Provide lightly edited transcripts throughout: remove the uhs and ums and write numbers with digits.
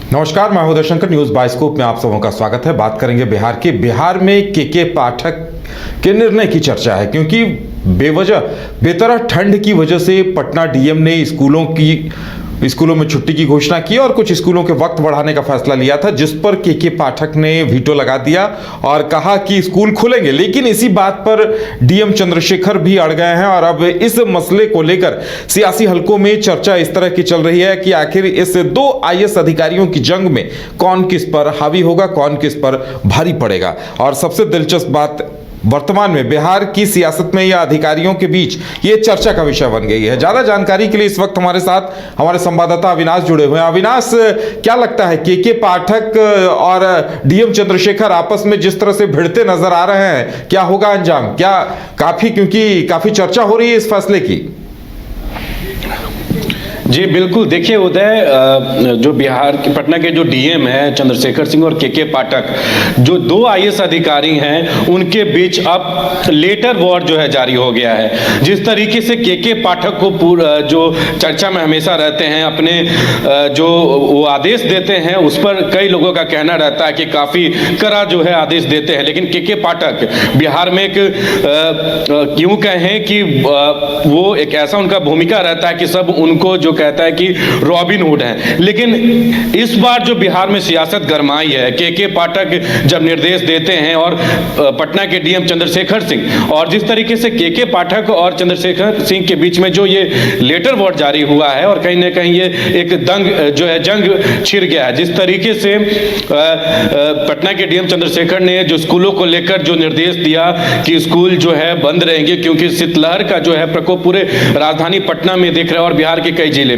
नमस्कार, मैं हूं दर्शंकर। न्यूज बाइस्कोप में आप सबों का स्वागत है। बात करेंगे बिहार में के पाठक के निर्णय की चर्चा है, क्योंकि बेवजह बेतरह ठंड की वजह से पटना डीएम ने स्कूलों में छुट्टी की घोषणा की और कुछ स्कूलों के वक्त बढ़ाने का फैसला लिया था, जिस पर के पाठक ने वीटो लगा दिया और कहा कि स्कूल खुलेंगे। लेकिन इसी बात पर डीएम चंद्रशेखर भी अड़ गए हैं और अब इस मसले को लेकर सियासी हलकों में चर्चा इस तरह की चल रही है कि आखिर इस दो आईएएस अधिकारियों की जंग में कौन किस पर हावी होगा, कौन किस पर भारी पड़ेगा। और सबसे दिलचस्प बात, वर्तमान में बिहार की सियासत में या अधिकारियों के बीच ये चर्चा का विषय बन गई है। ज्यादा जानकारी के लिए इस वक्त हमारे साथ हमारे संवाददाता अविनाश जुड़े हुए हैं। अविनाश, क्या लगता है के पाठक और डीएम चंद्रशेखर आपस में जिस तरह से भिड़ते नजर आ रहे हैं, क्या होगा अंजाम? क्या क्योंकि काफी चर्चा हो रही है इस फैसले की। जी बिल्कुल, देखिए उदय, जो बिहार के पटना के जो डीएम है चंद्रशेखर सिंह और के पाठक, जो दो आईएएस अधिकारी हैं, उनके बीच अब लेटर वॉर जो है जारी हो गया है। जिस तरीके से के पाठक को जो चर्चा में हमेशा रहते हैं, अपने जो वो आदेश देते हैं, उस पर कई लोगों का कहना रहता है कि काफ़ी कड़ा जो है आदेश देते हैं। लेकिन के पाठक बिहार में एक क्यों कहें कि वो एक ऐसा उनका भूमिका रहता है कि सब उनको जो कहता है कि रॉबिन हुड है। लेकिन इस बार जो बिहार में सियासत गरमाई है, के पाठक जब निर्देश देते हैं और पटना के डीएम चंद्रशेखर सिंह, और जिस तरीके से के पाठक और चंद्रशेखर सिंह के बीच में जो ये लेटर वॉर जारी हुआ है और कहीं ना कहीं ये एक जंग छिड़ गया है। जिस तरीके से पटना के डीएम चंद्रशेखर ने जो स्कूलों को लेकर जो निर्देश दिया कि स्कूल जो है बंद रहेंगे, क्योंकि शीतलहर का जो है प्रकोप पूरे राजधानी पटना में दिख रहा है और बिहार के कई जिले में।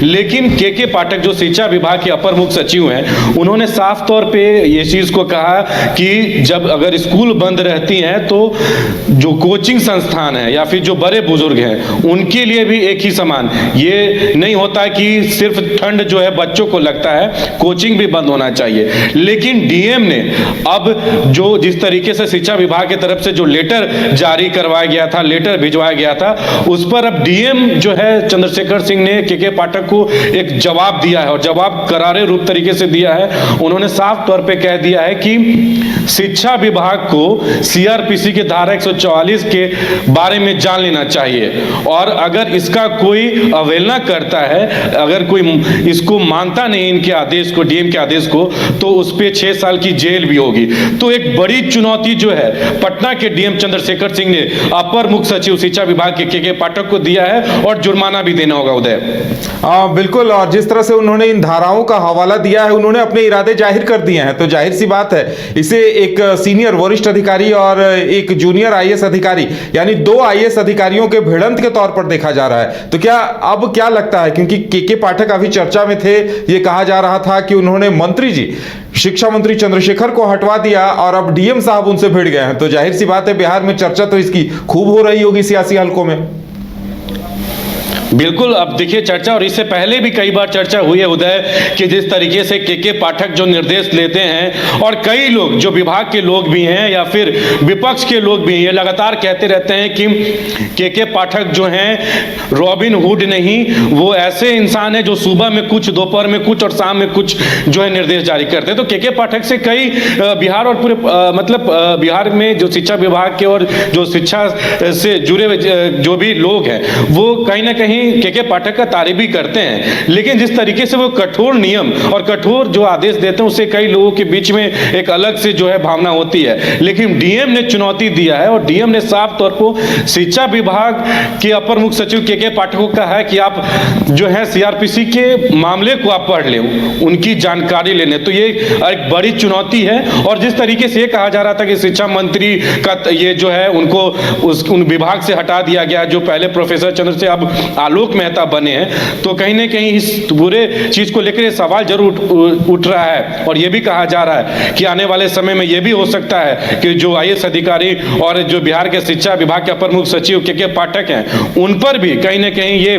लेकिन के पाठक जो शिक्षा विभाग के अपर मुख्य सचिव हैं, उन्होंने साफ तौर पे ये चीज को कहा कि जब अगर स्कूल बंद रहती हैं तो जो कोचिंग संस्थान है या फिर जो बड़े बुजुर्ग हैं, उनके लिए भी एक ही समान, ये नहीं होता कि सिर्फ ठंड जो है बच्चों को लगता है, कोचिंग भी बंद होना चाहिए। लेकिन डीएम ने अब जो जिस तरीके से शिक्षा विभाग की तरफ से जो लेटर जारी करवाया गया था, लेटर भिजवाया गया था, उस पर अब डीएम जो है चंद्रशेखर सिंह ने के पाठक को एक जवाब दिया है और जवाब करारे रूप तरीके से दिया है। उन्होंने साफ तौर पे कह दिया है कि शिक्षा विभाग को सीआरपीसी के धारा 144 के बारे में जान लेना चाहिए और अगर इसका कोई अवहेलना करता है, अगर कोई इसको मानता नहीं इनके आदेश को, डीएम के आदेश को, तो उस पे 6 साल की जेल भी होगी। तो एक बड़ी चुनौती जो है पटना के डीएम चंद्रशेखर सिंह ने अपर मुख्य सचिव शिक्षा विभाग के पाठक को दिया है और जुर्माना भी देना होगा। उदय, बिल्कुल, और जिस तरह से उन्होंने इन धाराओं का हवाला दिया है, उन्होंने अपने इरादे जाहिर कर दिए हैं, तो जाहिर सी बात है इसे एक सीनियर वरिष्ठ अधिकारी और एक जूनियर आईएएस अधिकारी, यानी दो आईएएस अधिकारियों के भिड़ंत के तौर पर देखा जा रहा है। तो क्या लगता है, क्योंकि के पाठक अभी चर्चा में थे, ये कहा जा रहा था कि उन्होंने मंत्री जी शिक्षा मंत्री चंद्रशेखर को हटवा दिया और अब डीएम साहब उनसे भिड़ गए हैं, तो जाहिर सी बात है बिहार में चर्चा तो इसकी खूब हो रही होगी सियासी हलकों में। बिल्कुल, अब देखिए चर्चा, और इससे पहले भी कई बार चर्चा हुई है उदय, कि जिस तरीके से के पाठक जो निर्देश लेते हैं और कई लोग जो विभाग के लोग भी हैं या फिर विपक्ष के लोग भी हैं, ये लगातार कहते रहते हैं कि के पाठक जो हैं रॉबिन हुड नहीं, वो ऐसे इंसान है जो सुबह में कुछ, दोपहर में कुछ और शाम में कुछ जो है निर्देश जारी करते हैं। तो के पाठक से कई बिहार और पूरे बिहार में जो शिक्षा विभाग के और जो शिक्षा से जुड़े जो भी लोग हैं, वो कहीं ना कहीं के पाठक का तारीफ भी करते हैं। लेकिन जिस तरीके से वो कठोर नियम और कठोर जो आदेश देते हैं, उससे कई लोगों के बीच में एक अलग से जो है भावना होती है। लेकिन डीएम ने चुनौती दिया है और डीएम ने साफ तौर पर शिक्षा विभाग के अपर मुख्य सचिव के पाठक को कहा है कि आप जो है सीआरपीसी के मामले को आप पढ़ लें, उनकी जानकारी लेने। तो ये एक बड़ी चुनौती है। और जिस तरीके से ये कहा जा रहा था कि शिक्षा मंत्री का ये जो है उनको उन विभाग से हटा दिया गया, जो पहले प्रोफेसर चंद्र से अब आलोक मेहता बने हैं, तो कहीं ना कहीं इस पूरे चीज को लेकर सवाल जरूर उठ रहा है। और यह भी कहा जा रहा है कि आने वाले समय में यह भी हो सकता है कि जो आईएएस अधिकारी और जो बिहार के शिक्षा विभाग के अपर मुख्य सचिव के पाठक हैं, उन पर भी कहीं ना कहीं ये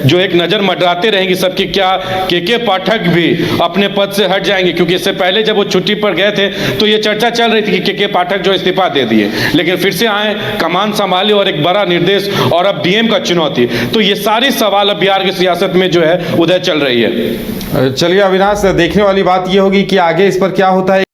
जो एक नजर मंडराते रहेंगी सबकी, क्या के पाठक भी अपने पद से हट जाएंगे। क्योंकि इससे पहले जब वो छुट्टी पर गए थे तो ये चर्चा चल रही थी कि के पाठक जो इस्तीफा दे दिए, लेकिन फिर से आए, कमान संभाले और एक बड़ा निर्देश, और अब डीएम का चुनौती। तो ये सारी सवाल अब बिहार की सियासत में जो है उधर चल रही है। चलिए अविनाश, देखने वाली बात ये होगी कि आगे इस पर क्या होता है।